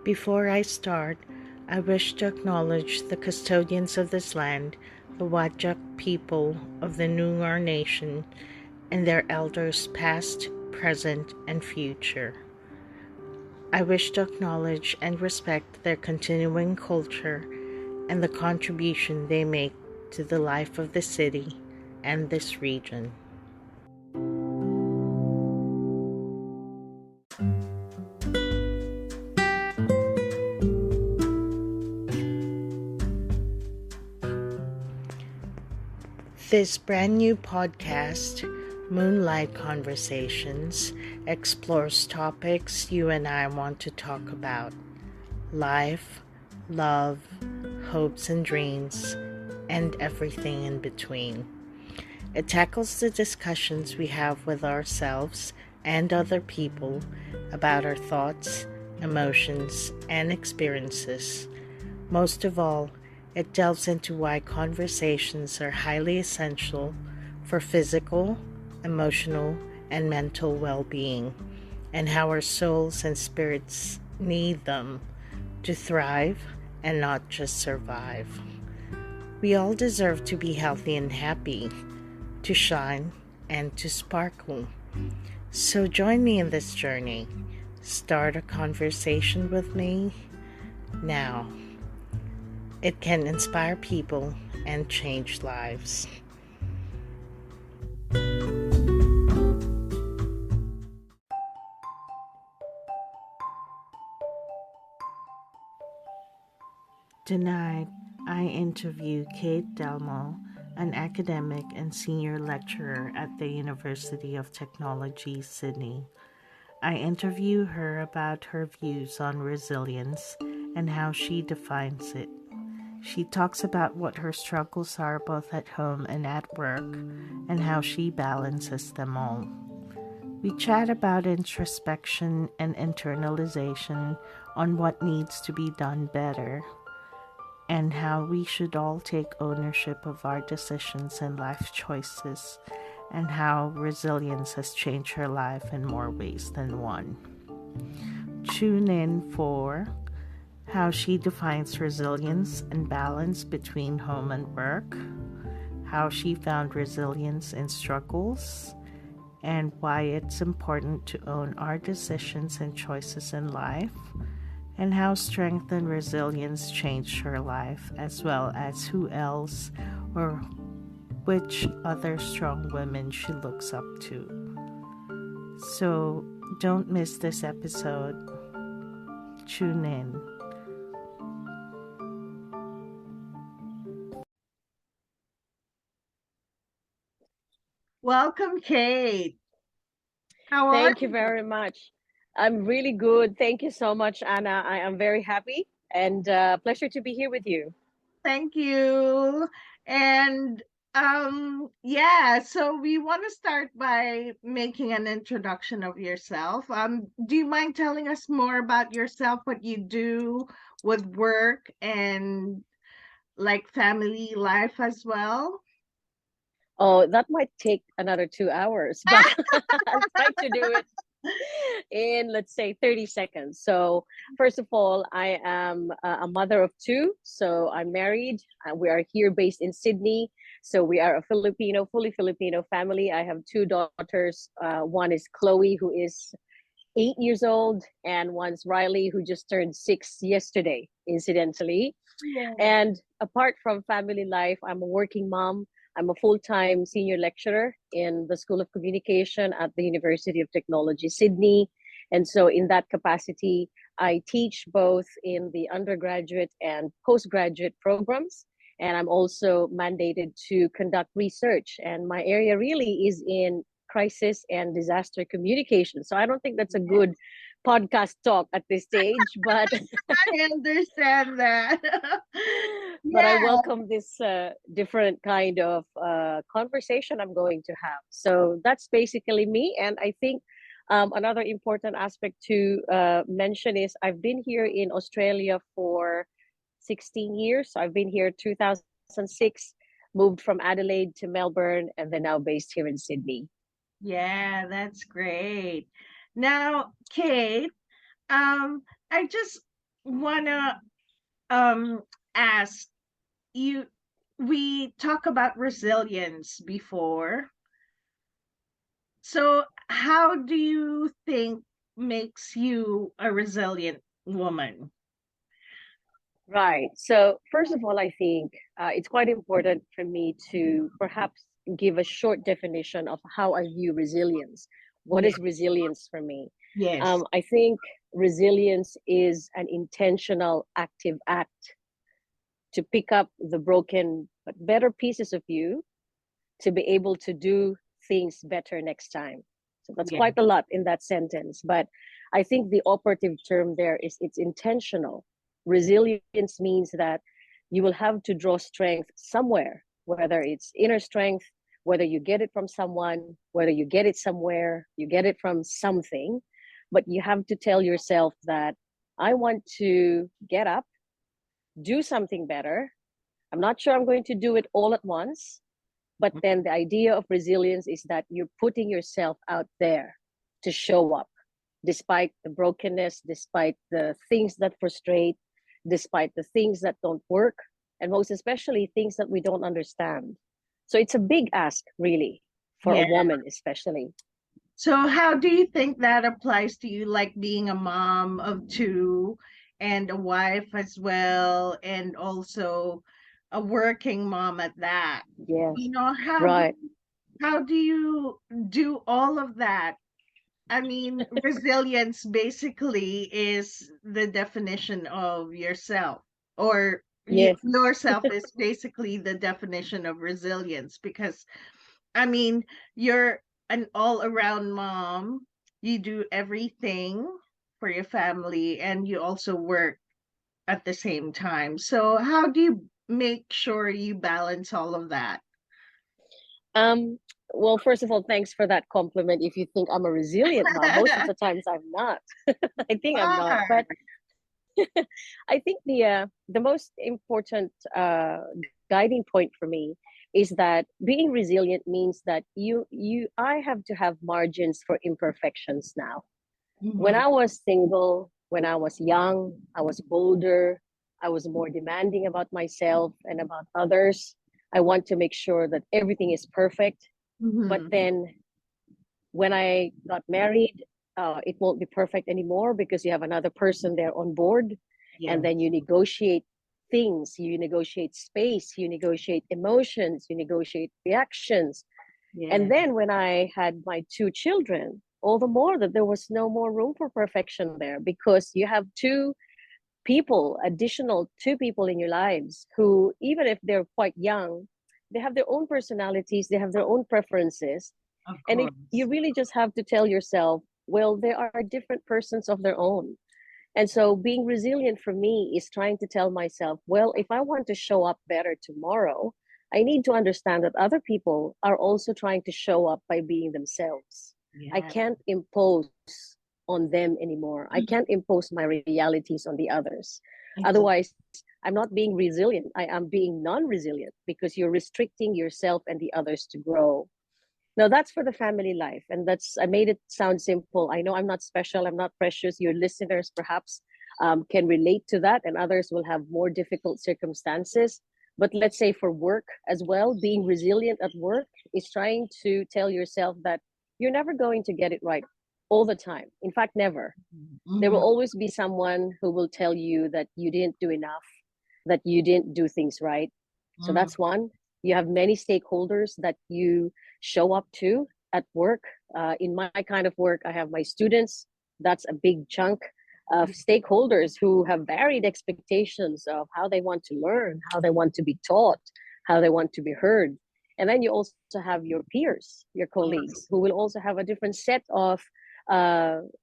Before I start, I wish to acknowledge the custodians of this land, the Whadjuk people of the Noongar Nation, and their elders past, present, and future. I wish to acknowledge and respect their continuing culture and the contribution they make to the life of the city and this region. This brand new podcast, Moonlight Conversations, explores topics you and I want to talk about: life, love, hopes and dreams, and everything in between. It tackles the discussions we have with ourselves and other people about our thoughts, emotions, and experiences. Most of all, it delves into why conversations are highly essential for physical, emotional, and mental well-being, and how our souls and spirits need them to thrive and not just survive. We all deserve to be healthy and happy, to shine and to sparkle. So join me in this journey. Start a conversation with me now. It can inspire people and change lives. Tonight, I interview Kate Delmo, an academic and senior lecturer at the University of Technology, Sydney. I interview her about her views on resilience and how she defines it. She talks about what her struggles are both at home and at work, and how she balances them all. We chat about introspection and internalization, on what needs to be done better, and how we should all take ownership of our decisions and life choices, and how resilience has changed her life in more ways than one. Tune in for how she defines resilience and balance between home and work, how she found resilience in struggles, and why it's important to own our decisions and choices in life, and how strength and resilience changed her life, as well as who else or which other strong women she looks up to. So don't miss this episode. Tune in. Welcome, Kate. How are Thank you very much. I'm really good. Thank you so much, Anna. I am very happy and pleasure to be here with you. Thank you. And yeah, so we want to start by making an introduction of yourself. Do you mind telling us more about yourself, what you do with work and like family life as well? Oh, that might take another 2 hours, but I'll try to do it in, let's say, 30 seconds. So, first of all, I am a mother of two. So, I'm married. We are here based in Sydney. So, we are a fully Filipino family. I have two daughters. One is Chloe, who is 8 years old, and one's Riley, who just turned 6 yesterday, incidentally. Yeah. And apart from family life, I'm a working mom. I'm a full time senior lecturer in the School of Communication at the University of Technology, Sydney. And so, in that capacity, I teach both in the undergraduate and postgraduate programs. And I'm also mandated to conduct research. And my area really is in crisis and disaster communication. So, I don't think that's a good podcast talk at this stage, but I understand that. but I Yeah. welcome this different kind of conversation I'm going to have. So that's basically me. And I think another important aspect to mention is I've been here in Australia for 16 years. So I've been here 2006, moved from Adelaide to Melbourne, and then now based here in Sydney. Yeah, that's great. Now, Kate, I just wanna um ask you, we talk about resilience before. So how do you think makes you a resilient woman? Right. So, first of all, I think it's quite important for me to perhaps give a short definition of how I view resilience. What Yeah. is resilience for me? Yes. I think resilience is an intentional, active act to pick up the broken but better pieces of you to be able to do things better next time. So that's Yeah. quite a lot in that sentence. But I think the operative term there is it's intentional. Resilience means that you will have to draw strength somewhere, whether it's inner strength, whether you get it from someone, whether you get it somewhere, you get it from something. But you have to tell yourself that I want to get up, do something better. I'm not sure I'm going to do it all at once, but then the idea of resilience is that you're putting yourself out there to show up despite the brokenness, despite the things that frustrate, despite the things that don't work, and most especially things that we don't understand. So it's a big ask, really, for a Yeah. woman, especially. So how do you think that applies to you, like being a mom of two and a wife as well, and also a working mom at that? Yes, You know, right. how do you do all of that? I mean, resilience basically is the definition of yourself, or Yes. yourself is basically the definition of resilience because, I mean, you're an all-around mom. You do everything for your family and you also work at the same time. So, how do you make sure you balance all of that? Um, well, first of all, thanks for that compliment. If you think I'm a resilient mom, most of the times I'm not. I think I'm not, Are. but I think the most important guiding point for me is that being resilient means that I have to have margins for imperfections now. When Mhm. I was single, when I was young, I was bolder, I was more demanding about myself and about others. I want to make sure that everything is perfect. But Mhm. then when I got married, it won't be perfect anymore because you have another person there on board. And then Yes. you negotiate things, you negotiate space, you negotiate emotions, you negotiate reactions. And Yeah. then when I had my two children, all the more that there was no more room for perfection there because you have additional two people in your lives who, even if they're quite young, they have their own personalities, they have their own preferences, Of and you course. really just have to tell yourself, well, they are different persons of their own. And so being resilient for me is trying to tell myself, well, if I want to show up better tomorrow, I need to understand that other people are also trying to show up by being themselves. I Yeah. can't impose on them anymore. I can't impose my realities on the others. Exactly. Otherwise, I'm not being resilient. I am being non resilient because you're restricting yourself and the others to grow. Now that's for the family life. And I made it sound simple. I know I'm not special, I'm not precious. Your listeners perhaps can relate to that, and others will have more difficult circumstances. But let's say for work as well, being resilient at work is trying to tell yourself that you're never going to get it right all the time. In fact, never. There will Mhm. always be someone who will tell you that you didn't do enough, that you didn't do things right. So Mhm. that's one. You have many stakeholders that you show up to at work. In my kind of work, I have my students. That's a big chunk of stakeholders who have varied expectations of how they want to learn, how they want to be taught, how they want to be heard. And then you also have your peers, your colleagues, Yes. who will also have a different set of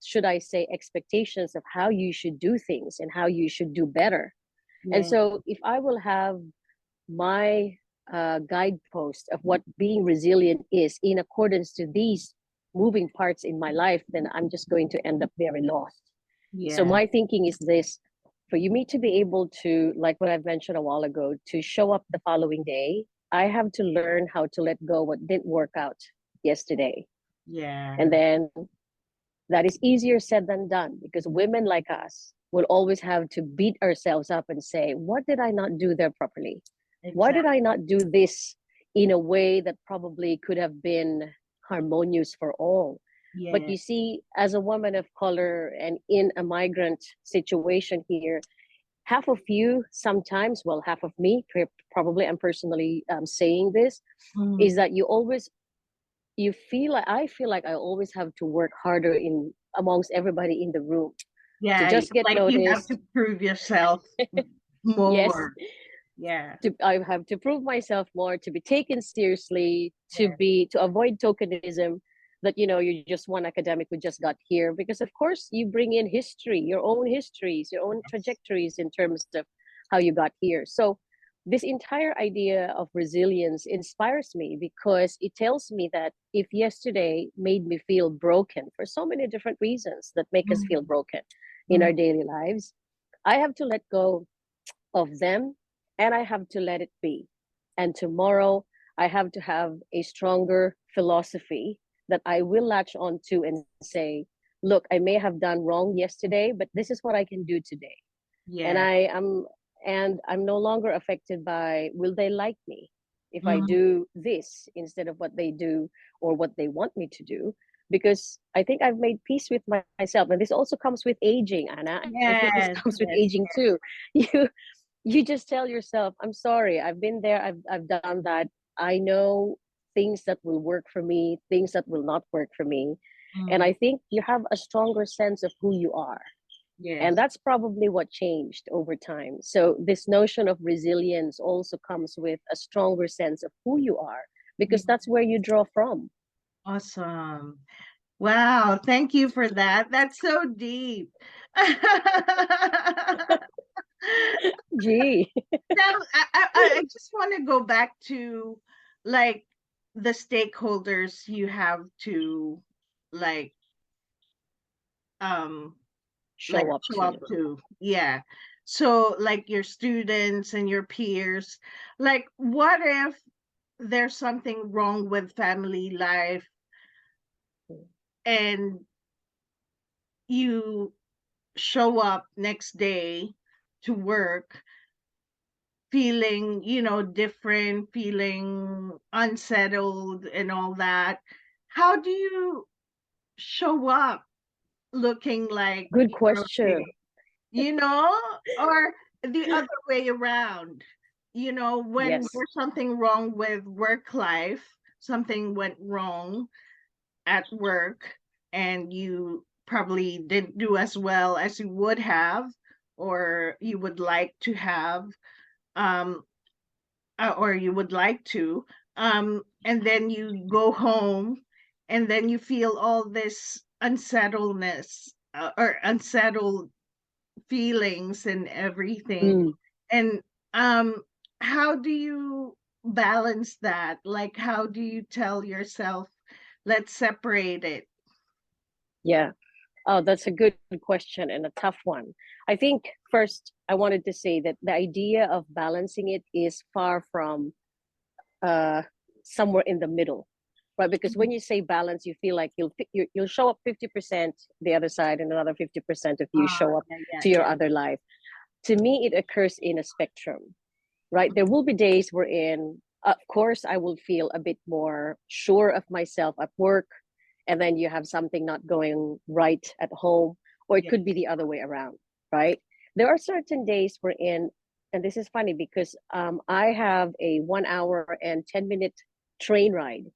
should I say, expectations of how you should do things and how you should do better. And Yeah. so, if I will have my guidepost of what being resilient is in accordance to these moving parts in my life, then I'm just going to end up very lost. So, Yeah. my thinking is this: for you me to be able to, like what I've mentioned a while ago, to show up the following day, I have to learn how to let go what didn't work out yesterday. And Yeah. then that is easier said than done because women like us, we'll always have to beat ourselves up and say, what did I not do there properly? Why did I Exactly. not do this in a way that probably could have been harmonious for all? But Yeah. you see, as a woman of color and in a migrant situation here, half of you sometimes, well, half of me, probably I'm personally saying this, is Mm. that you always, you feel like, I feel like I always have to work harder in amongst everybody in the room to Yeah, just get like you have to noticed. prove yourself Yes, more. Yeah. I have to prove myself more, to be taken seriously, Yeah. to avoid tokenism, that you're just one academic who just got here, because of course you bring in history, your own histories, your own Yes. trajectories in terms of how you got here. So this entire idea of resilience inspires me, because it tells me that if yesterday made me feel broken for so many different reasons that make us feel Mm. broken in Mm. our daily lives, I have to let go of them, and I have to let it be. And tomorrow, I have to have a stronger philosophy that I will latch on to and say, look, I may have done wrong yesterday, but this is what I can do today. And Yeah. I am, and I'm no longer affected by, will they like me if I Mm. do this instead of what they do or what they want me to do? Because I think I've made peace with myself. And this also comes with aging, Anna. I think this Yes, comes with yes, aging too. You you just tell yourself, I'm sorry, I've been there, I've done that. I know things that will work for me, things that will not work for me. And mm, I think you have a stronger sense of who you are. And yes. that's probably what changed over time. So this notion of resilience also comes with a stronger sense of who you are, Yeah. because that's where you draw from. Awesome. Wow, thank you for that. That's so deep. Gee. Now, I just want to go back to like the stakeholders you have to like um Show up show up to. to. Yeah. So like your students and your peers, like what if there's something wrong with family life and you show up next day to work feeling, different, feeling unsettled and all that. How do you show up looking like Good you're okay? question. you know, or the other way around. When Yes. there's something wrong with work life, something went wrong at work, and you probably didn't do as well as you would have, or you would like to have, um, or you would like to, and then you go home, and then you feel all this unsettledness, or unsettled feelings and everything. Mm, And um how do you balance that? Like how do you tell yourself, let's separate it? yeah. Oh, that's a good question and a tough one. I think first I wanted to say that the idea of balancing it is far from uh, somewhere in the middle, right? Because when you say balance, you feel like you'll show up 50% the other side, and another 50% of you Ah, show up yeah, yeah, to your yeah. other life. To me, it occurs in a spectrum, right? There will be days wherein, of course, I will feel a bit more sure of myself at work, and then you have something not going right at home, or it Yeah. could be the other way around, right? There are certain days wherein, and this is funny because I have a 1 hour and 10 minute train ride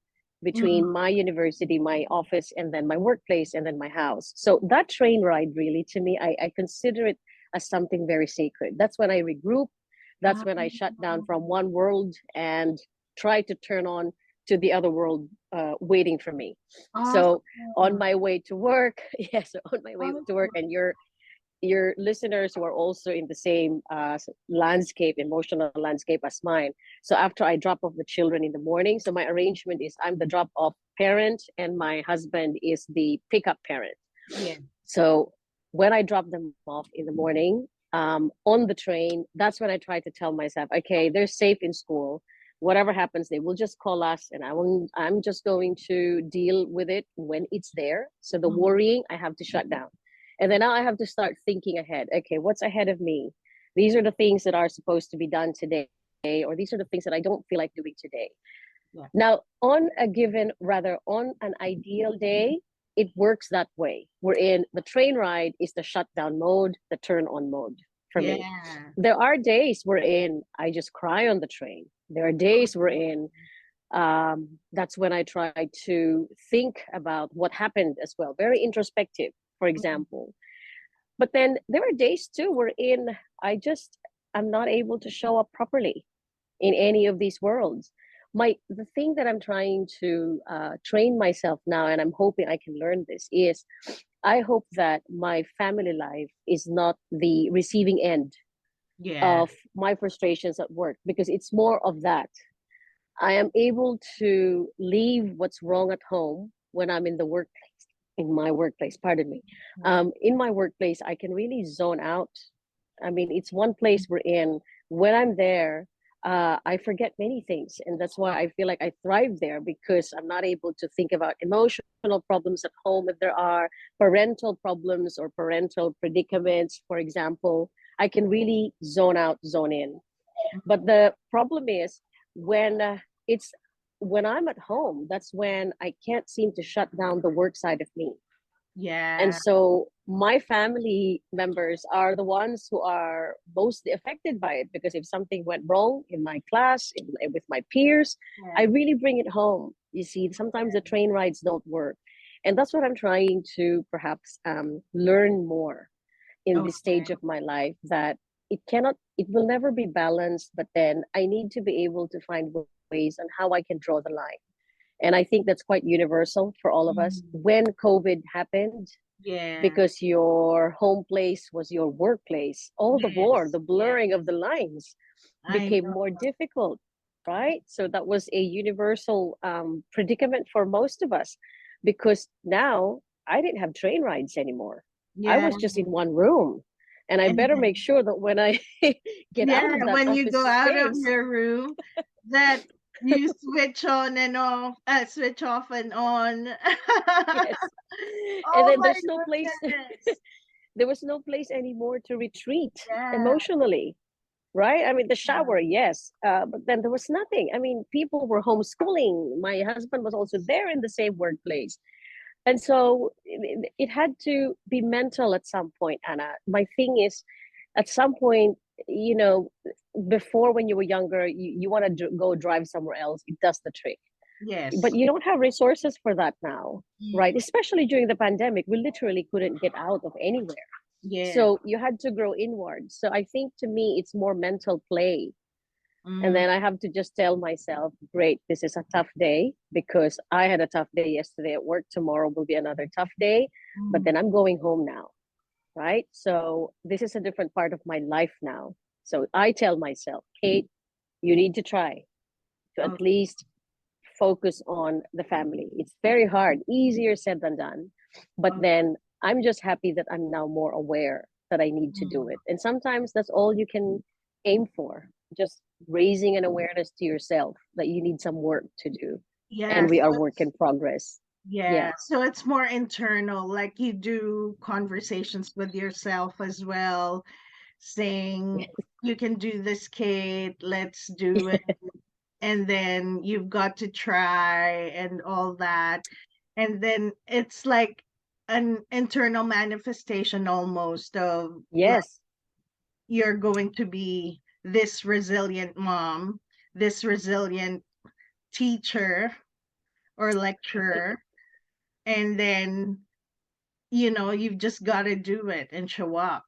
between Mm. my university, my office, and then my workplace, and then my house. So that train ride, really, to me, I consider it as something very sacred. That's when I regroup. That's Ah, when I shut down from one world and try to turn on to the other world waiting for me. So on awesome. my way to work, yes, on my way to work, Awesome. and your listeners who are also in the same landscape, emotional landscape as mine. So after I drop off the children in the morning, so my arrangement is I'm the drop off parent and my husband is the pickup parent. Yeah. So when I drop them off in the morning, on the train, that's when I try to tell myself, okay, they're safe in school. Whatever happens, they will just call us, and I'm just going to deal with it when it's there. So the Mm. worrying, I have to shut down. And then now I have to start thinking ahead. Okay, what's ahead of me? These are the things that are supposed to be done today, or these are the things that I don't feel like doing today. Yeah. Now, on a given, rather, on an ideal day, it works that way. We're in the train ride is the shutdown mode, the turn on mode for me. Yeah. There are days we're in, I just cry on the train. There are days we're in, that's when I try to think about what happened as well. Very introspective, for Mhm. example. But then there are days too wherein I'm not able to show up properly in any of these worlds. The thing that I'm trying to train myself now, and I'm hoping I can learn this, is I hope that my family life is not the receiving end Yeah. of my frustrations at work, because it's more of that. I am able to leave what's wrong at home when I'm in the workplace, in my workplace, pardon me. In my workplace, I can really zone out. I mean, it's one place we're in. When I'm there, I forget many things. And that's why I feel like I thrive there, because I'm not able to think about emotional problems at home. If there are parental problems or parental predicaments, for example, I can really zone out, zone in. But the problem is when it's when I'm at home, that's when I can't seem to shut down the work side of me. And Yeah. so my family members are the ones who are mostly affected by it, because if something went wrong in my class, with my peers, I Yeah. really bring it home. You see, sometimes the train rides don't work. And that's what I'm trying to perhaps learn more in this Okay. stage of my life, that it will never be balanced, but then I need to be able to find ways on how I can draw the line. And I think that's quite universal for all of us. Mhm. When COVID happened, Yeah. because your home place was your workplace, all the more Yes. the Yeah. blurring of the lines I became know. more difficult, right? So that was a universal predicament for most of us, because now I didn't have train rides anymore. I Yeah. was just in one room, and I And better make sure that when I get yeah, out of that when you office go out of space, your room, that you switch on and off, switch off and on. yes, and Oh then my there's no place. goodness. There was no place anymore to retreat Yeah. emotionally, right? I mean, the Yeah. shower, yes, but then there was nothing. I mean, people were homeschooling. My husband was also there in the same workplace. And so it had to be mental at some point, Anna. My thing is, at some point, you know, before when you were younger, you want to go drive somewhere else, it does the trick. But Yes. you don't have resources for that now, right? Mm. Especially during the pandemic, we literally couldn't get out of anywhere. Yes. So you had to grow inward. So I think to me, it's more mental play. And Mm. then I have to just tell myself, great, this is a tough day because I had a tough day yesterday at work. Tomorrow will be another tough day, but Mm. then I'm going home now, right? So this is a different part of my life now. So I tell myself, Kate, you need to try to at Okay. least focus on the family. It's very hard, easier said than done. But Okay. then I'm just happy that I'm now more aware that I need to do Mm. it. And sometimes that's all you can aim for, just raising an awareness to yourself that you need some work to do. Yeah. And we So are work it's in progress. yeah. Yes. So it's more internal. Like you do conversations with yourself as well, saying you can do this, Kate. Let's do it. And then you've got to try and all that. And then it's like an internal manifestation almost of like Yes. you're going to be this resilient mom, this resilient teacher or lecturer, and then you've just got to do it and show up.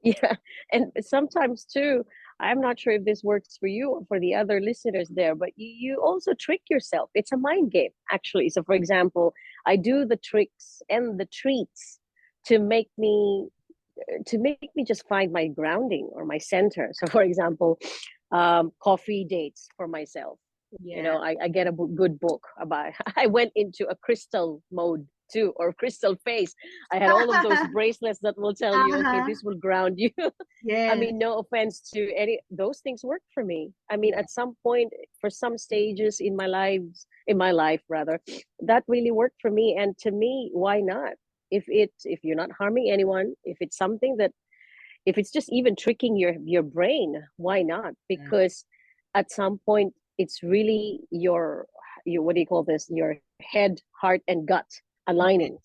Yeah. And sometimes too, I'm not sure if this works for you or for the other listeners there, but you also trick yourself. It's a mind game, actually. So, for example, I do the tricks and the treats to make me just find my grounding or my center. So, for example, coffee dates for myself. Yeah. I get a good book about. I went into a crystal mode too, or crystal face. I had all of those bracelets that will tell you, okay, Uh-huh. this will ground you. I Yes. mean, no offense to any those things work for me. I mean, Yeah. at some point, for some stages in my life rather, that really worked for me. And to me, why not? if you're not harming anyone, if it's something that, if it's just even tricking your brain, why not? Because at some point it's really your what do you call this, your head, heart, and gut aligning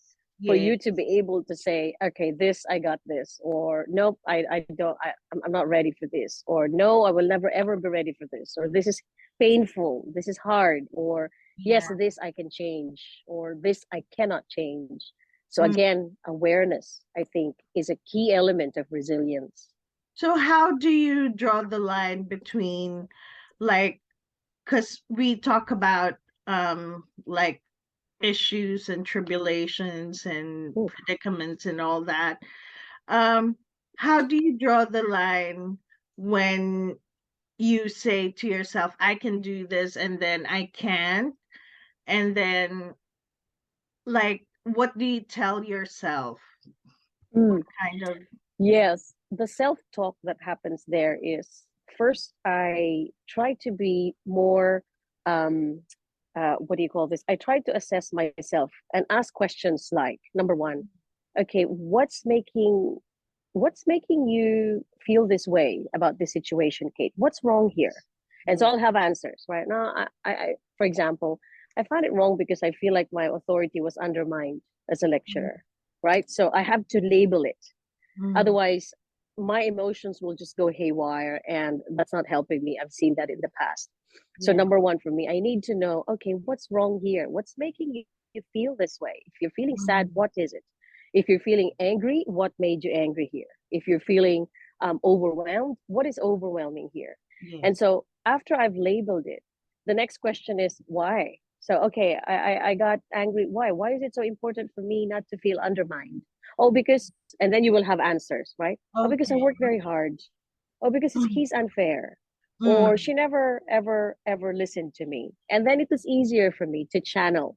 for Yeah. you to be able to say, okay, this, I got this, or nope, I don't, I'm not ready for this, or no, I will never ever be ready for this, or this is painful, this is hard, or yes, Yeah. this I can change, or this I cannot change. So Mm. again, awareness, I think, is a key element of resilience. So how do you draw the line between, like, because we talk about like issues and tribulations and Oof. predicaments and all that. Um, how do you draw the line when you say to yourself, I can do this, and then I can't? And then, like, what do you tell yourself? What Mm. kind of, Yes, the self-talk that happens there is, first I try to be more, um, what do you call this? I try to assess myself and ask questions like, number one, okay, what's making you feel this way about this situation, Kate? What's wrong here? And so yeah. I'll have answers right now. For example, I found it wrong because I feel like my authority was undermined as a lecturer, right? So I have to label it. Mm, Otherwise, my emotions will just go haywire, and that's not helping me. I've seen that in the past. So, yeah. number one for me, I need to know, okay, what's wrong here? What's making you feel this way? If you're feeling sad, Mm, what is it? If you're feeling angry, what made you angry here? If you're feeling overwhelmed, what is overwhelming here? yeah. And so, after I've labeled it, the next question is why? So, okay, I got angry. Why? Why is it so important for me not to feel undermined? Oh, because, and then you will have answers, right? Oh, because I Okay. worked very hard. Oh, because Mm, he's unfair. Or mm, she never, ever, ever listened to me. And then it was easier for me to channel,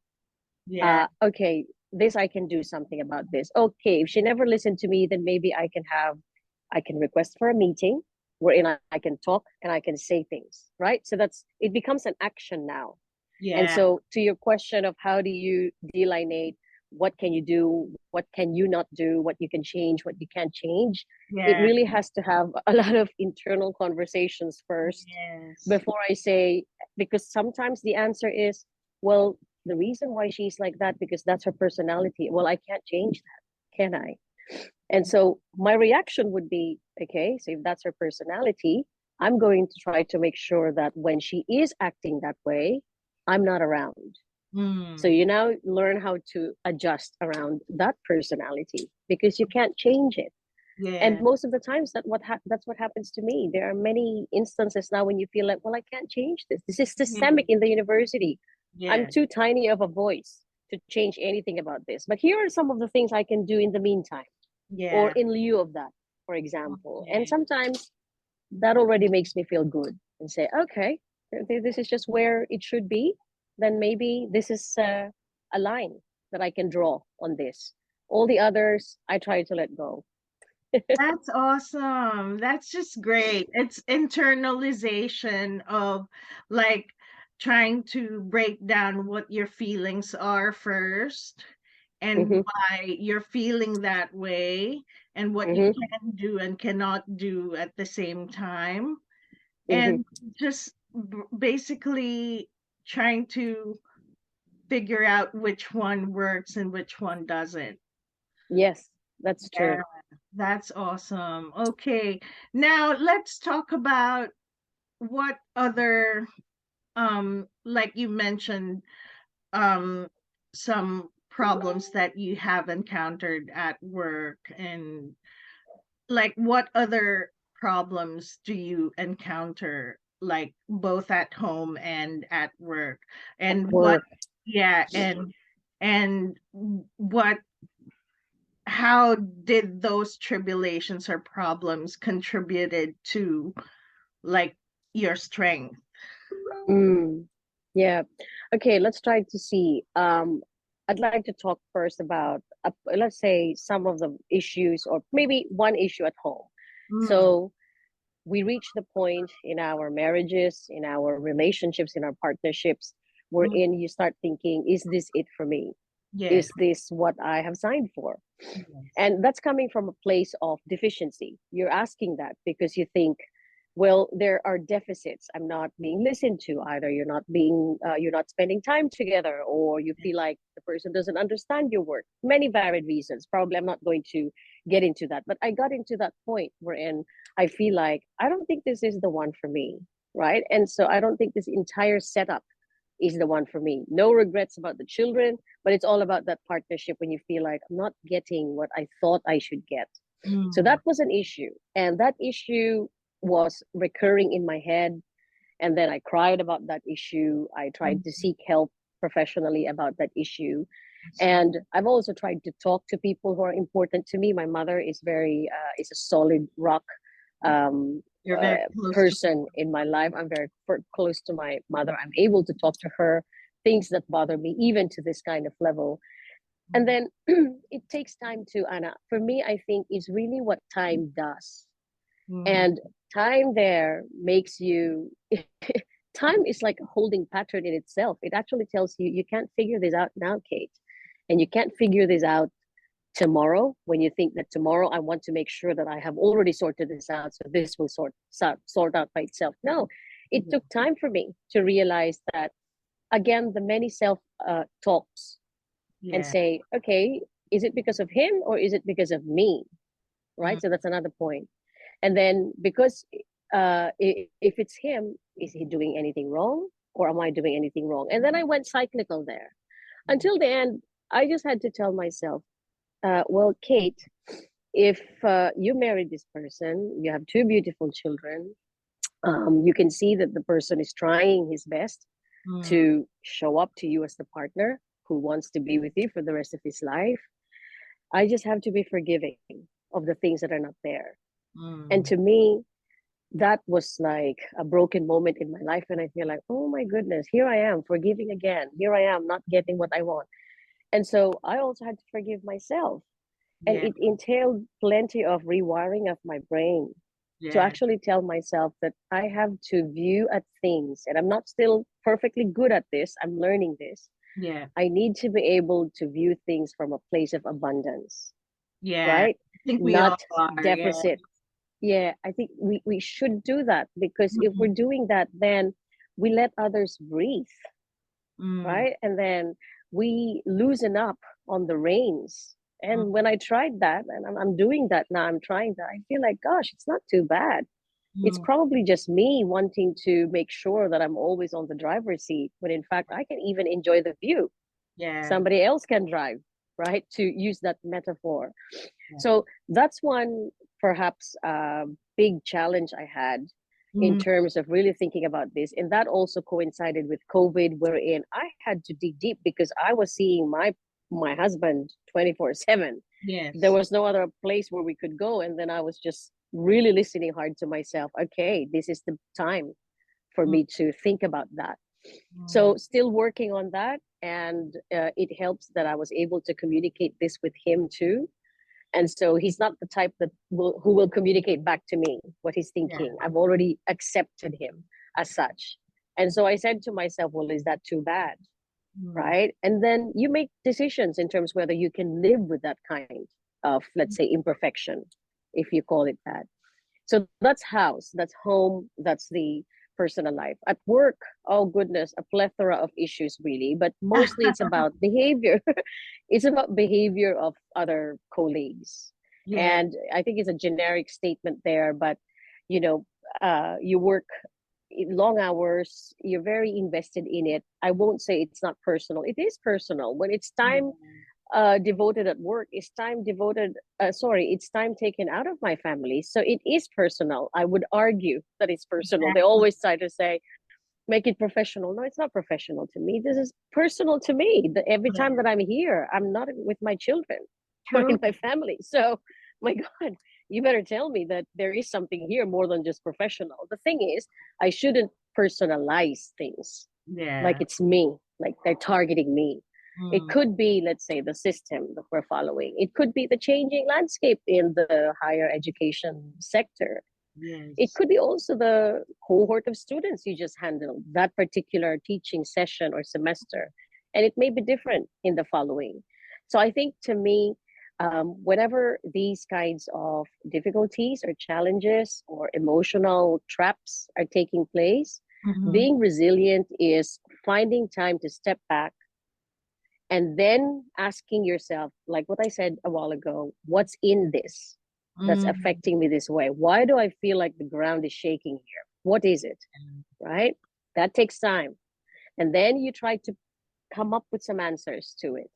yeah. okay, this, I can do something about this. Okay, if she never listened to me, then maybe I can request for a meeting wherein I can talk and I can say things, right? So it becomes an action now. And Yeah. so, to your question of how do you delineate what can you do, what can you not do, what you can change, what you can't change, it Yeah. really has to have a lot of internal conversations first Yes. before I say, because sometimes the answer is, well, the reason why she's like that, because that's her personality. Well, I can't change that, can I? And so my reaction would be, okay, so if that's her personality, I'm going to try to make sure that when she is acting that way, I'm not around. So Mm, you now learn how to adjust around that personality because you can't change it. And yeah. most of the times that's what happens to me. There are many instances now when you feel like, well, I can't change this. This is Yeah. systemic in the university. I'm Yeah. too tiny of a voice to change anything about this. But here are some of the things I can do in the meantime or Yeah. in lieu of that, for example. And Okay. sometimes that already makes me feel good and say, okay, this is just where it should be. Then maybe this is a line that I can draw on this. All the others, I try to let go. That's awesome. That's just great. It's internalization of, like, trying to break down what your feelings are first and Mm-hmm, why you're feeling that way and what you mm-hmm, can do and cannot do at the same time. mm-hmm. And just basically trying to figure out which one works and which one doesn't. Yes, that's Yeah, true. that's awesome. Okay. Now let's talk about what other, like you mentioned, um some problems that you have encountered at work, and like what other problems do you encounter, like both at home and at work? At And what, work. yeah, and what, how did those tribulations or problems contributed to, like, your strength? Mm, yeah. Okay, let's try to see. I'd like to talk first about, let's say, some of the issues, or maybe one issue at home. Mm, So we reach the point in our marriages, in our relationships, in our partnerships, mm, wherein you start thinking, is this it for me? Yes. Is this what I have signed for? Yes. And that's coming from a place of deficiency. You're asking that because you think, well, there are deficits. I'm not being listened to. Either you're not spending time together, or you feel like the person doesn't understand your work. Many varied reasons. Probably I'm not going to get into that, but I got into that point wherein I feel like I don't think this is the one for me, right? And so I don't think this entire setup is the one for me. No regrets about the children, but it's all about that partnership when you feel like I'm not getting what I thought I should get. So Mm. that was an issue. And that issue was recurring in my head. And then I cried about that issue. I tried to Mm. seek help professionally about that issue. That's right. And I've also tried to talk to people who are important to me. My mother is a solid rock um, You're very close to person in my life. I'm very close to my mother. I'm able to talk to her things that bother me, even to this kind of level. And mm. then it takes time to, Anna. For me, I think is really what time does. Mm. And time there makes you, time is like a holding pattern in itself. It actually tells you, you can't figure this out now, Kate. And you can't figure this out tomorrow when you think that tomorrow I want to make sure that I have already sorted this out. So this will sort out by itself. No, it Yeah. took time for me to realize that, again, the many self talks and Yeah. say, okay, is it because of him or is it because of me? Right. Mm. So that's another point. And then because if it's him, is he doing anything wrong or am I doing anything wrong? And then I went cyclical there Yeah. until the end. I just had to tell myself, well, Kate, if you married this person, you have two beautiful children, you can see that the person is trying his best Mm. to show up to you as the partner who wants to be with you for the rest of his life. I just have to be forgiving of the things that are not there. And Mm. to me, that was like a broken moment in my life. And I feel like, oh my goodness, here I am forgiving again. Here I am not getting what I want. And so I also had to forgive myself. And Yeah. it entailed plenty of rewiring of my brain to Yeah. actually tell myself that I have to view at things, and I'm not still perfectly good at this, I'm learning this. Yeah. I need to be able to view things from a place of abundance, Yeah. right? I think we all Not are. Yeah. deficit. Yeah, I think we should do that because if we're Mm. doing that, then we let others breathe, Mm. right? And then we loosen up on the reins. Mm. And when I tried that, and I'm doing that now, I'm trying that, I feel like, gosh, it's not too bad. It's Mm. probably just me wanting to make sure that I'm always on the driver's seat, when in fact, I can even enjoy the view. Yeah. Somebody else can drive, right? To use that metaphor. Yeah. So that's one perhaps big challenge I had in Mm. terms of really thinking about this. And that also coincided with COVID, wherein I had to dig deep because I was seeing my husband 24/7. There Yes. was no other place where we could go. And then I was just really listening hard to myself. Okay, this is the time for Mm. me to think about that. Mm. So still working on that. And it helps that I was able to communicate this with him too, and so he's not the type that who will communicate back to me what he's Yeah. thinking. I've already accepted him as such. And so I said to myself, well, is that too bad? Mm. Right. And then you make decisions in terms whether you can live with that kind of, let's say, imperfection, if you call it that. So that's house, that's home, that's the personal life. At work, oh goodness, a plethora of issues really, but mostly it's about behavior. It's about behavior of other colleagues. Yeah. And I think it's a generic statement there, but you know, you work long hours, you're very invested in it. I won't say it's not personal. It is personal. When it's Yeah. time devoted at work, it's time devoted, it's time taken out of my family. So it is personal. I would argue that it's personal. They Exactly. always try to say, make it professional. No, it's not professional to me. This is personal to me. Every Yeah. time that I'm here, I'm not with my children or in True. my family. So, my God, you better tell me that there is something here more than just professional. The thing is, I shouldn't personalize things like Yeah. it's me, like they're targeting me. It Mm. could be, let's say, the system that we're following. It could be the changing landscape in the higher education sector. It Yes. could be also the cohort of students you just handled, that particular teaching session or semester. and it may be different in the following. So I think to me, whenever these kinds of difficulties or challenges or emotional traps are taking place, Mm-hmm. being resilient is finding time to step back and then asking yourself, like what I said a while ago, what's in this that's Mm. affecting me this way? Why do I feel like the ground is shaking here? What is it? Right? That takes time. And then you try to come up with some answers to it.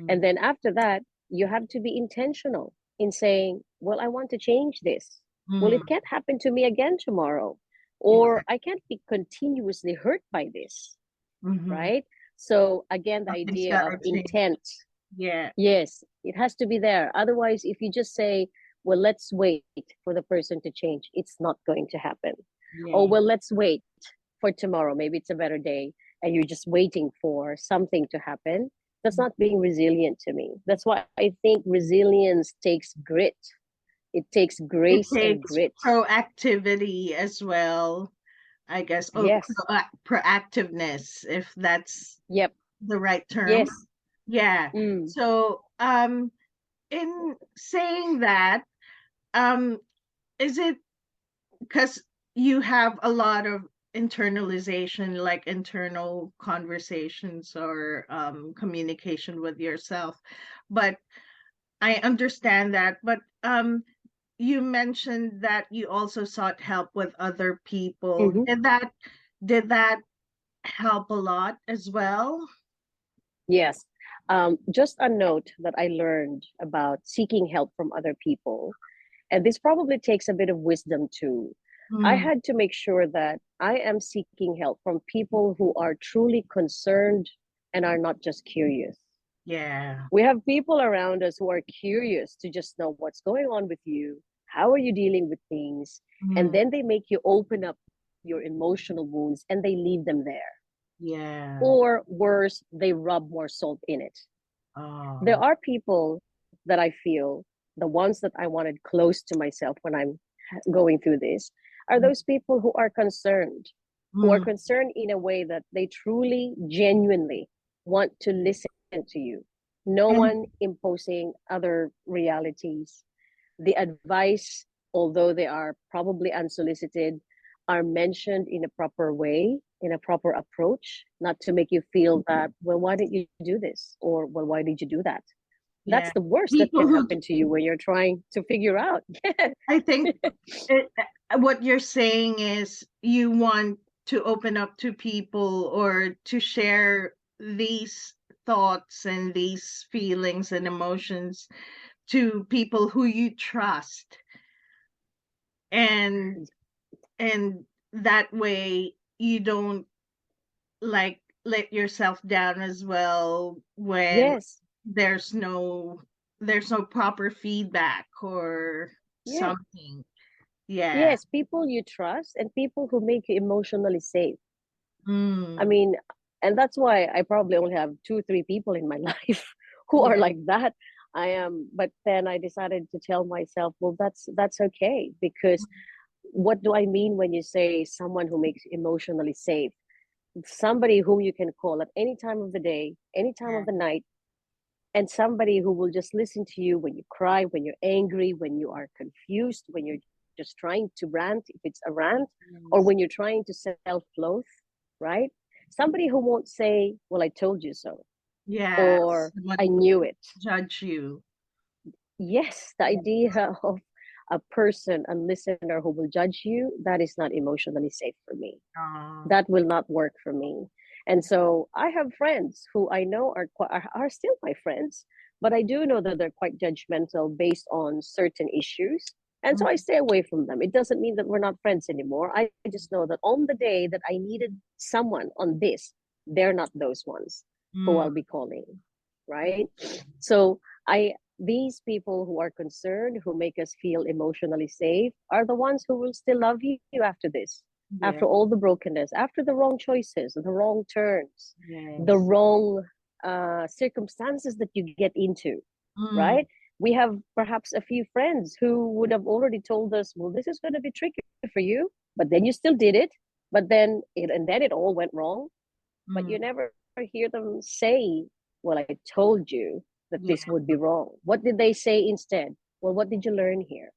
And Mm. then after that, you have to be intentional in saying, well, I want to change this. Well, it Mm. can't happen to me again tomorrow. Or Exactly. I can't be continuously hurt by this, Mm-hmm. right? So again, the Something's idea got of to change. intent, Yeah. yes, it has to be there. Otherwise, if you just say, well, let's wait for the person to change, it's not going to happen. Oh, Yeah. well, let's wait for tomorrow. Maybe it's a better day, and you're just waiting for something to happen. That's not being resilient to me. That's why I think resilience takes grit. It takes It grace and takes grit. proactivity as well, I guess. Oh, Yes. proactiveness, if that's Yep. the right term. Yes. Yeah. Mm. So, in saying that, um, is it because you have a lot of internalization, like internal conversations or communication with yourself, but I understand that. But you mentioned that you also sought help with other people. Hmm. Did that help a lot as well? Yes. Just a note that I learned about seeking help from other people, and this probably takes a bit of wisdom too. I Mm, had to make sure that I am seeking help from people who are truly concerned and are not just curious. yeah. We have people around us who are curious to just know what's going on with you, how are you dealing with things, and Mm, then they make you open up your emotional wounds and they leave them there. yeah. Or worse, they rub more salt in it. There Oh. are people that I feel, the ones that I wanted close to myself when I'm going through this, are Mm, those people who are mm, concerned in a way that they truly, genuinely want to listen to you. No and one imposing other realities. The advice, although they are probably unsolicited, are mentioned in a proper way, in a proper approach, not to make you feel that, well, why did you do this? Or, well, why did you do that? yeah, That's the worst that people can who happen to you when you're trying to figure out. I think it, what you're saying is you want to open up to people or to share these thoughts and these feelings and emotions to people who you trust, and and that way you don't like let yourself down as well when Yes, there's no there's no proper feedback or yes, something. Yeah. yes. People you trust and people who make you emotionally safe. I Mm. mean, and that's why I probably only have two, three people in my life who are Yeah. like that. I am, but then I decided to tell myself, well, that's okay, because what do I mean when you say someone who makes you emotionally safe? Somebody whom you can call at any time of the day, any time Yeah. of the night, and somebody who will just listen to you when you cry, when you're angry, when you are confused, when you're just trying to rant, if it's a rant, or Yes. when you're trying to self-loathe, right? Somebody who won't say, well, I told you so, Yes. or Someone I who knew it. judge you. Yes, the Yes. idea of a person, a listener who will judge you, that is not emotionally safe for me. Uh, That will not work for me. And so I have friends who I know are still my friends, but I do know that they're quite judgmental based on certain issues. And so I mm, stay away from them. It doesn't mean that we're not friends anymore. I just know that on the day that I needed someone on this, they're not those ones who mm, I'll be calling, right? So I these people who are concerned, who make us feel emotionally safe, are the ones who will still love you after this, yeah. after all the brokenness, after the wrong choices, the wrong turns, the Yes. wrong circumstances that you get into, Mm, right? We have perhaps a few friends who would have already told us, well, this is going to be tricky for you, but then you still did it. But then it all went wrong, but you mm, never hear them say, well, I told you that Yeah. this would be wrong. What did they say instead? Well, what did you learn here?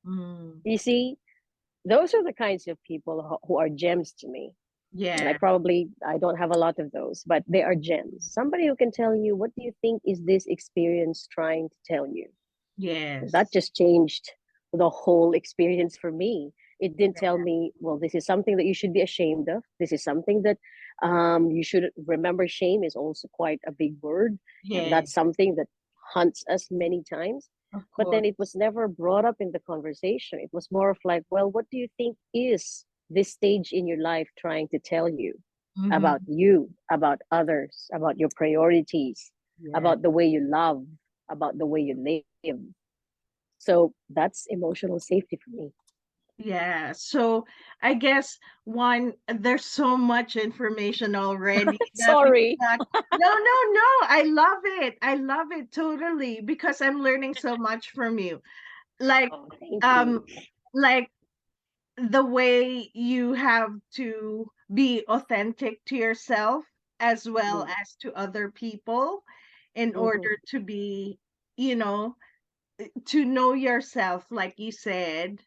Mm. You see, those are the kinds of people who are gems to me. And Yeah. I don't have a lot of those, but they are gems. Somebody who can tell you, what do you think is this experience trying to tell you? That Yes. just changed the whole experience for me. It didn't tell me, well, this is something that you should be ashamed of. This is something that you should remember. Shame is also quite a big word. And Yeah. that's something that haunts us many times. Of But then course. it was never brought up in the conversation. It was more of like, well, what do you think is this stage in your life trying to tell Mm-hmm. you, about others, about your priorities, Yeah. about the way you love, about the way you live? So that's emotional safety for me. Yeah. So I guess one, there's so much information already that we Sorry. got. No, no, no. I love it. I love it totally because I'm learning so much from you. Like, Oh, thank um, you. like the way you have to be authentic to yourself as well Mm-hmm. as to other people in order to be, you know, to know yourself, like you said,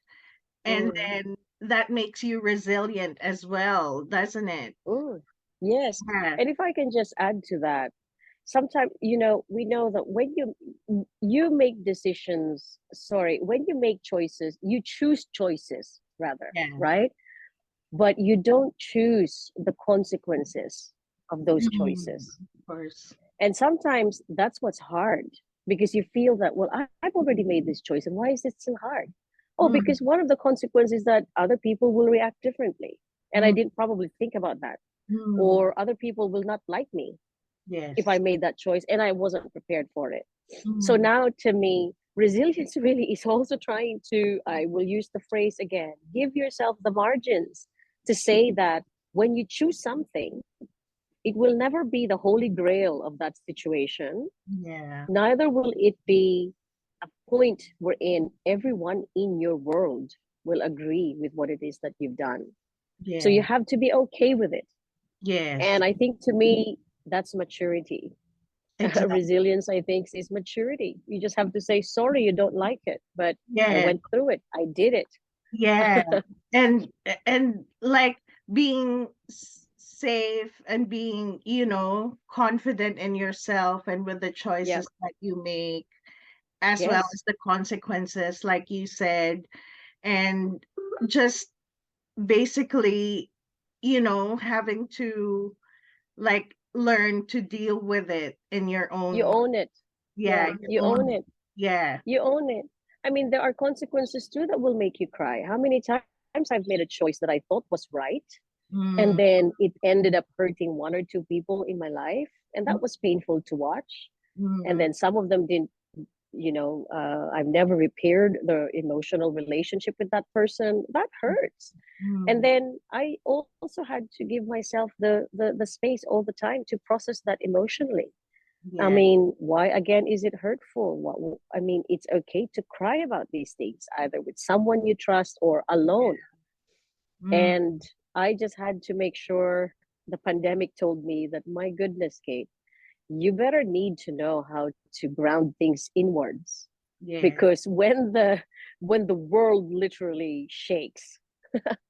and Mm-hmm. then that makes you resilient as well, doesn't it? Mm. Yes. Yeah. And if I can just add to that, sometimes, we know that when you make decisions, sorry, when you make choices, you choose choices rather, Yeah. right? But you don't choose the consequences of those choices. Of course. And sometimes that's what's hard, because you feel that, well, I've already made this choice, and why is it still hard? Oh, Mm, because one of the consequences is that other people will react differently. And I mm, didn't probably think about that. mm. Or other people will not like me if I Yes. made that choice and I wasn't prepared for it. So Mm, now, to me, resilience really is also trying to, I will use the phrase again, give yourself the margins to say that when you choose something, it will never be the holy grail of that situation. yeah. Neither will it be a point wherein everyone in your world will agree with what it is that you've done. So you Yeah. have to be okay with it. Yes. And I think, to me, that's maturity. Exactly. Resilience, I think, is maturity. You just have to say, sorry, you don't like it, but I Yeah. went through it. I did it. Yeah. And like being safe and being, confident in yourself and with the Yeah. choices that you make, as well Yes. as the consequences, like you said, and just basically, having to like learn to deal with it in your You own, own it. yeah, Yeah. your You own own, it. yeah. You own it. I mean, there are consequences too that will make you cry. How many times I've made a choice that I thought was right, and Mm, then it ended up hurting one or two people in my life, and that was painful to watch. And mm, then some of them didn't, I've never repaired the emotional relationship with that person. That hurts. And mm, then I also had to give myself the space all the time to process that emotionally. I yeah. mean, why again is it hurtful? I mean, it's okay to cry about these things, either with someone you trust or alone. Mm, And I just had to make sure. The pandemic told me that, my goodness, Kate, you better need to know how to ground things inwards, yeah. because when the world literally shakes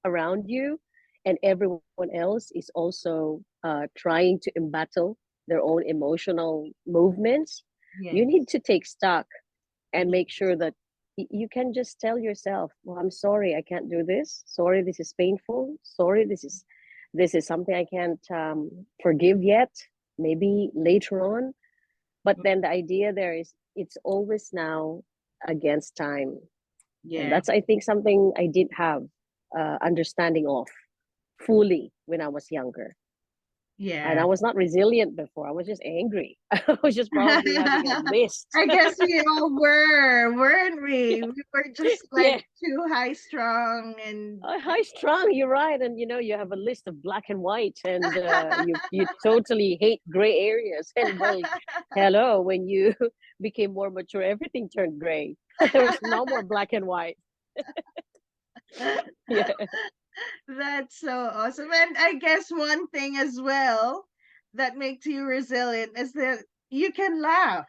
around you, and everyone else is also trying to embattle their own emotional movements, you Yes. need to take stock and make sure that you can just tell yourself, well, I'm sorry, I can't do this. Sorry, this is painful. Sorry, this is something I can't forgive yet. Maybe later on. But then the idea there is, it's always now against time. And Yeah. that's, I think, something I did have understanding of fully when I was younger. And I Yeah. was not resilient before. I was just angry. I was just probably having a list. I guess we all were, weren't we? We were just Yeah, like too high strung and high strung. You're right, and you have a list of black and white, and you totally hate gray areas. And, well, hello, when you became more mature, everything turned gray. There was no more black and white. Yeah. that's so awesome. And I guess one thing as well that makes you resilient is that you can laugh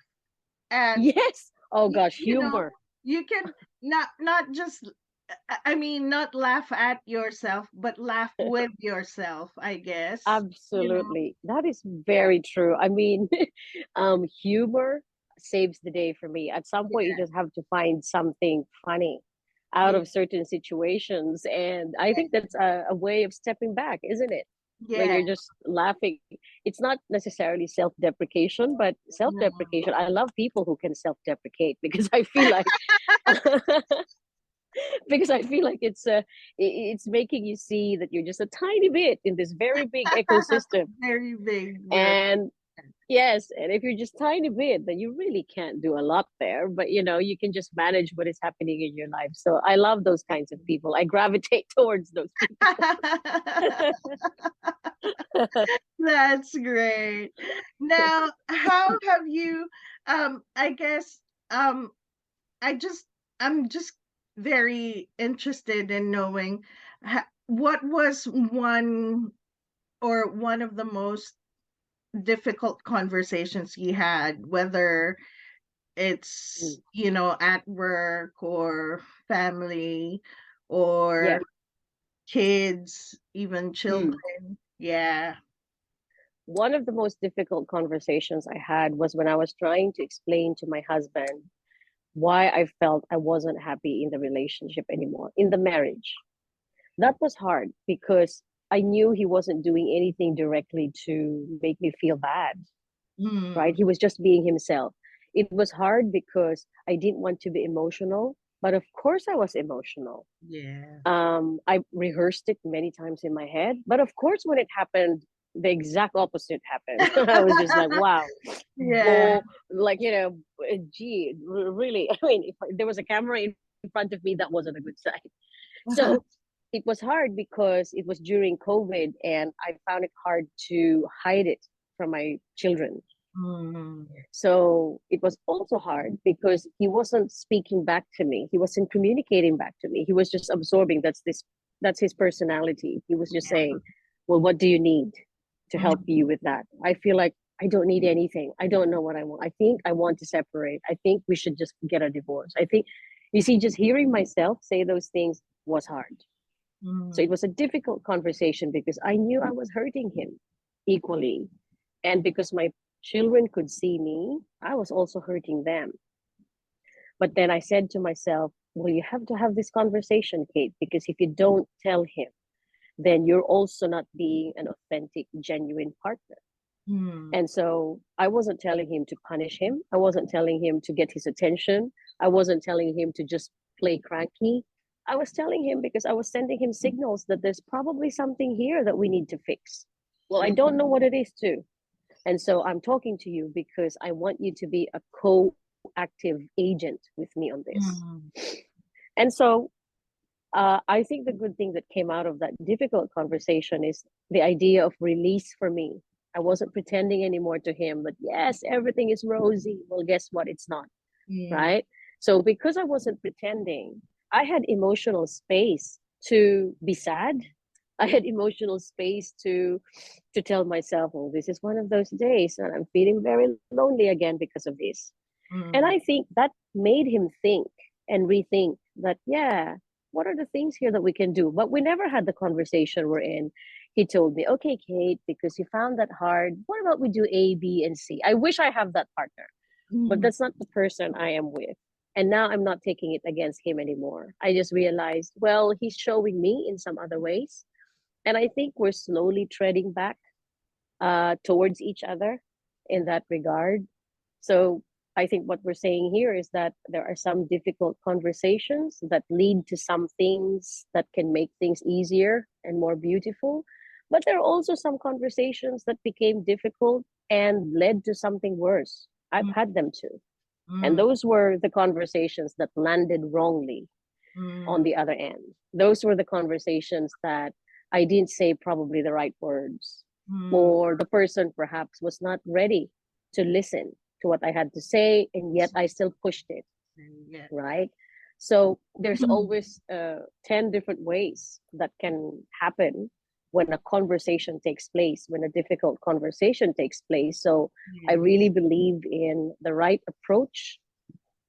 and Yes. Oh you, gosh, you know humor. you can not just I mean not laugh at yourself but laugh with yourself, I guess. Absolutely. That is very true. I mean, humor saves the day for me. At some point, you Yeah, just have to find something funny out yeah, of certain situations. And I think that's a way of stepping back, isn't it? When yeah, you're just laughing, it's not necessarily self-deprecation, but yeah. self-deprecation. I love people who can self-deprecate because I feel like because I feel like it's making you see that you're just a tiny bit in this very big ecosystem. Very big word. And yes, and if you're just tiny bit, then you really can't do a lot there. But you can just manage what is happening in your life. So I love those kinds of people. I gravitate towards those people. That's great. Now, how have you I guess um I just I'm just very interested in knowing what was one of the most difficult conversations you had, whether it's, Mm. at work or family or Yeah. kids, even Mm. children. Yeah. One of the most difficult conversations I had was when I was trying to explain to my husband why I felt I wasn't happy in the relationship anymore, in the marriage. That was hard because I knew he wasn't doing anything directly to make me feel bad, right? Mm, He was just being himself. It was hard because I didn't want to be emotional, but of course I was emotional. yeah. I rehearsed it many times in my head, but of course when it happened, the exact opposite happened. I was just like, wow, Yeah. like, gee, really. I mean, if there was a camera in front of me, that wasn't a good sign. So it was hard because it was during COVID and I found it hard to hide it from my children. Mm, So it was also hard because he wasn't speaking back to me. He wasn't communicating back to me. He was just absorbing. That's his personality. He was just saying, well, what do you need to help mm, you with that? I feel like I don't need anything. I don't know what I want. I think I want to separate. I think we should just get a divorce. I think, you see, just hearing myself say those things was hard. So it mm, was a difficult conversation because I knew I was hurting him equally. And because my children could see me, I was also hurting them. But then I said to myself, well, you have to have this conversation, Kate, because if you don't tell him, then you're also not being an authentic, genuine partner. mm, And so I wasn't telling him to punish him. I wasn't telling him to get his attention. I wasn't telling him to just play cranky. I was telling him because I was sending him signals that there's probably something here that we need to fix. Well, I don't know what it is, too. And so I'm talking to you because I want you to be a co-active agent with me on this. mm, And so I think the good thing that came out of that difficult conversation is the idea of release for me. I wasn't pretending anymore to him that, yes, everything is rosy. Well, guess what? It's not, mm, right? So because I wasn't pretending, I had emotional space to be sad. I had emotional space to tell myself, oh, this is one of those days and I'm feeling very lonely again because of this. And mm, I think that made him think and rethink that, yeah, what are the things here that we can do? But we never had the conversation we're in. He told me, okay, Kate, because you found that hard, what about we do A, B, and C? I wish I have that partner, but mm, that's not the person I am with. And now I'm not taking it against him anymore. I just realized, well, he's showing me in some other ways. And I think we're slowly treading back towards each other in that regard. So I think what we're saying here is that there are some difficult conversations that lead to some things that can make things easier and more beautiful. But there are also some conversations that became difficult and led to something worse. I've mm, had them too. And mm, those were the conversations that landed wrongly on mm, the other end. Those were the conversations that I didn't say probably the right words, mm. or the person perhaps was not ready to listen to what I had to say, and yet I still pushed it, Yeah. right? So there's Mm, always 10 different ways that can happen. when a conversation takes place, when a difficult conversation takes place. So I Yes. really believe in the right approach,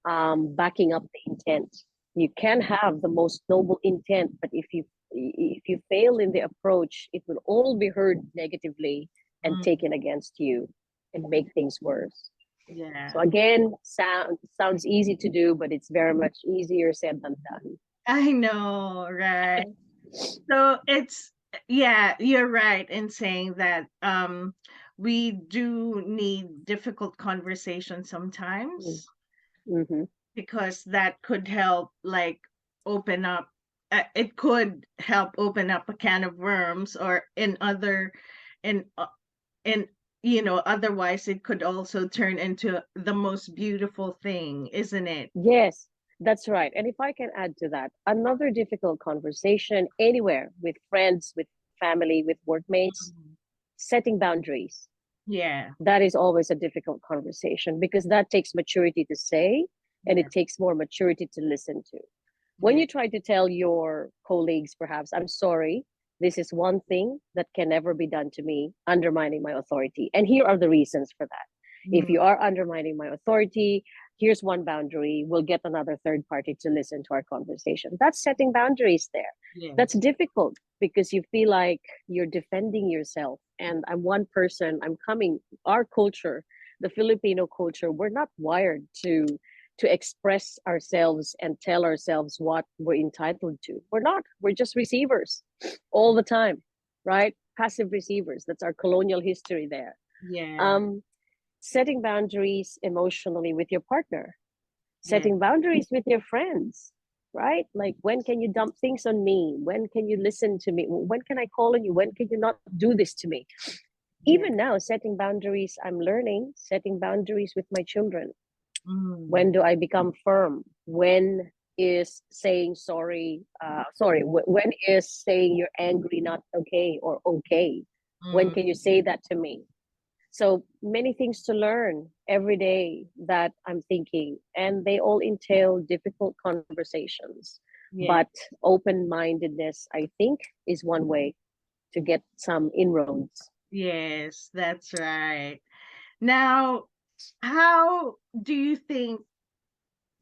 backing up the intent. You can have the most noble intent, but if you fail in the approach, it will all be heard negatively and Mm, taken against you and make things worse. So yeah. again, sounds easy to do, but it's very much easier said than done. I know, right? So it's, yeah, you're right in saying that we do need difficult conversation sometimes, Mm-hmm. because that could help, like, open up, it could help open up a can of worms, or in in otherwise it could also turn into the most beautiful thing, isn't it? Yes, that's right. And if I can add to that, another difficult conversation anywhere with friends, with family, with workmates, Mhm. setting boundaries. Yeah, That is always a difficult conversation because that takes maturity to say and yeah, it takes more maturity to listen to. When yeah. you try to tell your colleagues, perhaps, I'm sorry, this is one thing that can never be done to me, undermining my authority. And here are the reasons for that. If you Mm, are undermining my authority, here's one boundary. We'll get another third party to listen to our conversation. That's setting boundaries there. That's yes. difficult because you feel like you're defending yourself. And I'm one person, I'm coming, our culture, the Filipino culture, we're not wired to express ourselves and tell ourselves what we're entitled to. We're not. We're just receivers all the time, right? Passive receivers. That's our colonial history there. Yeah, Um, Setting boundaries emotionally with your partner, yeah. setting boundaries with your friends, right? Like, when can you dump things on me? When can you listen to me? When can I call on you? When can you not do this to me? Yeah. Even now, setting boundaries, I'm learning setting boundaries with my children. When Mm, do I become firm? When is saying sorry, when is saying you're angry not okay or okay? When mm, can you say that to me? So many things to learn every day that I'm thinking, and they all entail difficult conversations. yeah. But open mindedness, I think, is one way to get some inroads. Yes, that's right. Now, how do you think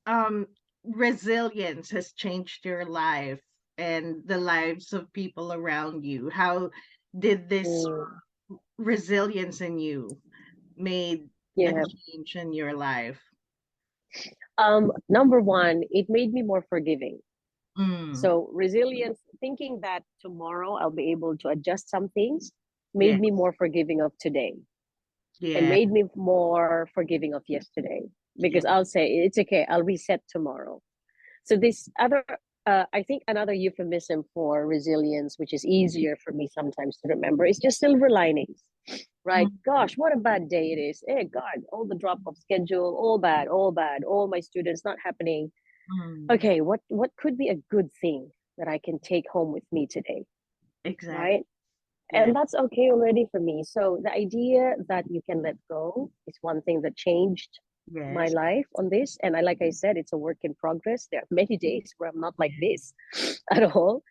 um resilience has changed your life and the lives of people around you? How did this Mm, resilience in you made a yeah. change in your life? Number one, it made me more forgiving. Mm, So resilience, thinking that tomorrow I'll be able to adjust some things, made yeah, me more forgiving of today and yeah, made me more forgiving of yesterday yeah. because I'll say it's okay, I'll reset tomorrow. So this other, I think another euphemism for resilience, which is easier for me sometimes to remember, is just silver linings, right? Mm, Gosh, what a bad day it is. Hey, God, all the drop of schedule, all bad, all bad, all my students not happening. mm, Okay, what could be a good thing that I can take home with me today, exactly. right? Yeah, And that's okay already for me. So the idea that you can let go is one thing that changed my yes, life on this. And like I said, it's a work in progress. There are many days where I'm not like yeah. this at all.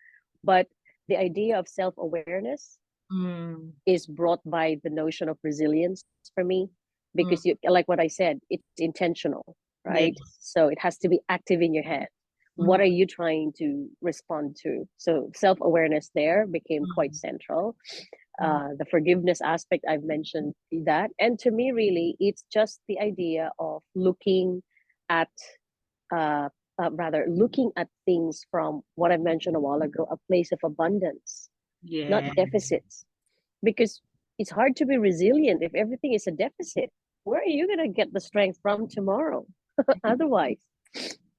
But the idea of self-awareness Mm, is brought by the notion of resilience for me, mm, because you, like what I said, it's intentional, right? yes. So it has to be active in your head. What Mm, are you trying to respond to? So self-awareness there became quite mm, central. mm, The forgiveness aspect, I've mentioned that. And to me, really, it's just the idea of looking at, uh, rather, looking at things from what I mentioned a while ago, a place of abundance, not yeah. deficits. Because it's hard to be resilient if everything is a deficit. Where are you going to get the strength from tomorrow? Otherwise.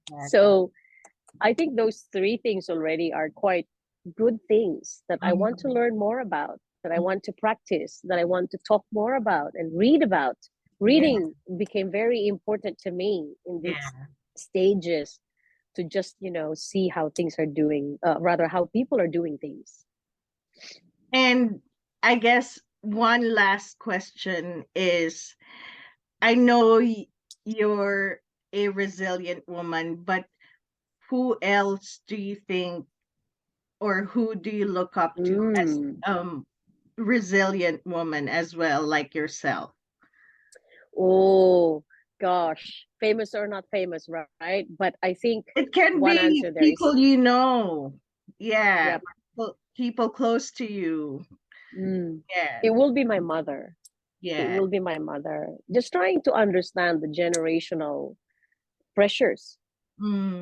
Exactly. So I think those three things already are quite good things that I want to Mm, learn more about, that I mm, want to practice, that I want to talk more about and read about. yeah, Reading became very important to me in these yeah. stages to just, see how things are doing, rather, how people are doing things. And I guess one last question is, I know you're a resilient woman, but who else do you think or who do you look up to as Mm. resilient woman as well, like yourself? Oh gosh, famous or not famous, right? But I think It can one be answer there is, people you know. Yeah, yep. people close to you. Mm. Yeah, It will be my mother. It yeah. will be my mother. Just trying to understand the generational pressures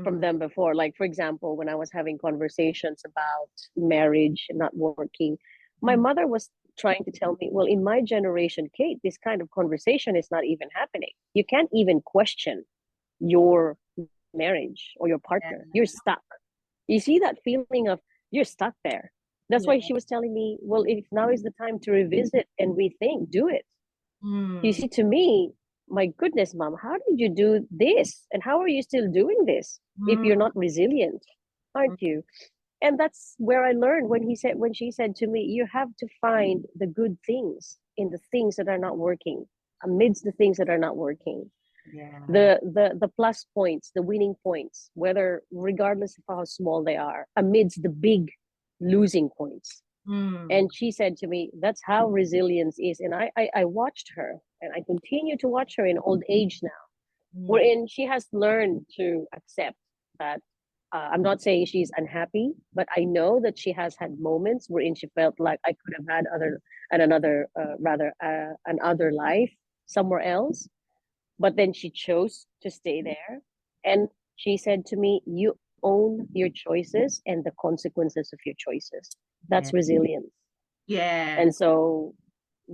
from Mm, them before. Like, for example, when I was having conversations about marriage and not working, my mm, mother was trying to tell me, well, in my generation, Kate, this kind of conversation is not even happening. You can't even question your marriage or your partner. yeah, You're stuck. You see that feeling of you're stuck there. That's why yeah. she was telling me, well, if now is the time to revisit and rethink, do it. You Mm, see, to me, my goodness, mom, how did you do this? And how are you still doing this if mm, you're not resilient? Aren't you? And that's where I learned when she said to me, you have to find the good things in the things that are not working, amidst the things that are not working. yeah. The plus points, the winning points, whether regardless of how small they are, amidst the big losing points. Mm, And she said to me, that's how resilience is. And I watched her and I continue to watch her in old age now, mm, wherein she has learned to accept that I'm not saying she's unhappy, but I know that she has had moments wherein she felt like I could have had another life somewhere else. But then she chose to stay there. And she said to me, you own your choices and the consequences of your choices. yeah. That's resilience. Yes. And so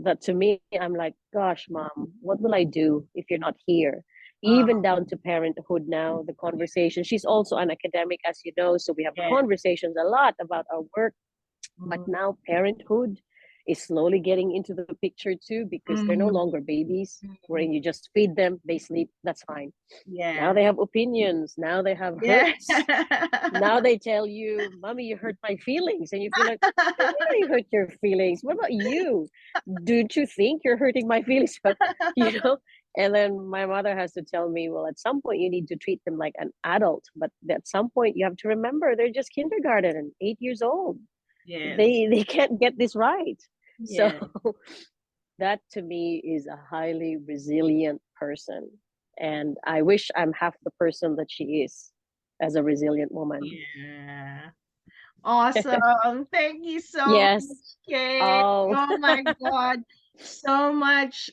that to me, I'm like, gosh, mom, what will I do if you're not here? Uh, Even down to parenthood now, the conversation. She's also an academic, as you know. So we have yeah. conversations a lot about our work, but Mm, now parenthood is slowly getting into the picture too, because they're no mm, longer babies mm, wherein you just feed them, they sleep, that's fine. Now yeah. they have opinions, now they have Yeah. hurts. Now they tell you, mommy, you hurt my feelings. And you feel like, what do you mean I hurt your feelings? What about you? Don't you think you're hurting my feelings? you know? And then my mother has to tell me, well, at some point you need to treat them like an adult. But at some point you have to remember they're just kindergarten and 8 years old. Yes. They can't get this right. So Yeah. that to me is a highly resilient person. And I wish I'm half the person that she is as a resilient woman. Yeah. Awesome. Thank you so much, Yes. Kate. Oh, Oh my God. So much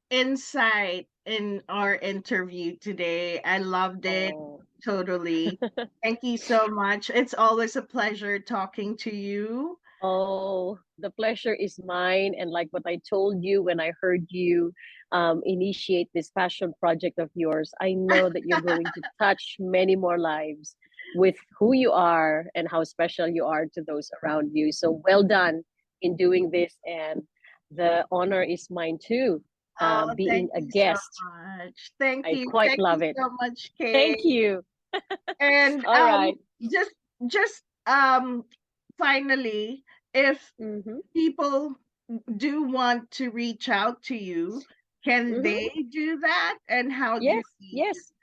insight in our interview today. I loved it oh, totally. Thank you so much. It's always a pleasure talking to you. oh, the pleasure is mine. And like what I told you when I heard you initiate this passion project of yours, I know that you're going to touch many more lives with who you are and how special you are to those around you. So well done in doing this. And the honor is mine too, Oh, being thank a you so guest. much. Thank I you. quite Thank you love it. so much, Kate. Thank you. And All right. just just finally, if Mm-hmm. people do want to reach out to you, can Mm-hmm. they do that? And how do Yes. they do? Yes.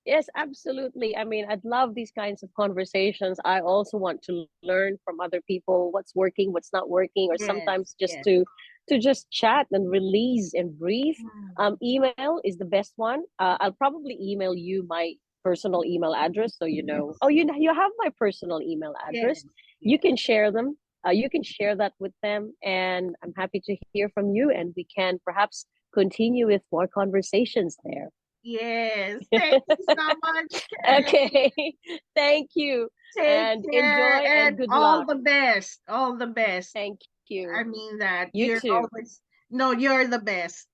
Yes, absolutely. I mean, I'd love these kinds of conversations. I also want to learn from other people what's working, what's not working, or Yes, sometimes just yes. to just chat and release and breathe. Mm. Email is the best one. I'll probably email you my personal email address so you know. Oh, Yes, you have my personal email yes, address. You yes. can share them. You can share that with them, and I'm happy to hear from you. And we can perhaps continue with more conversations there. Yes. Thank you so much, Kate. Okay. Thank you. Take And care enjoy and and good all luck. the best. All the best. Thank I you. mean that You you're too. always no, you're the best.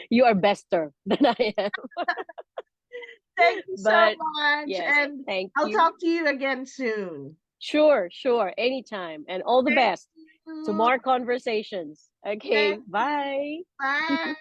You are bester than I am. Thank you so But much. yes, And thank I'll you. talk to you again soon. Sure, sure. Anytime. And all the Thank best to you. more conversations. Thank Okay. you. Bye. Bye.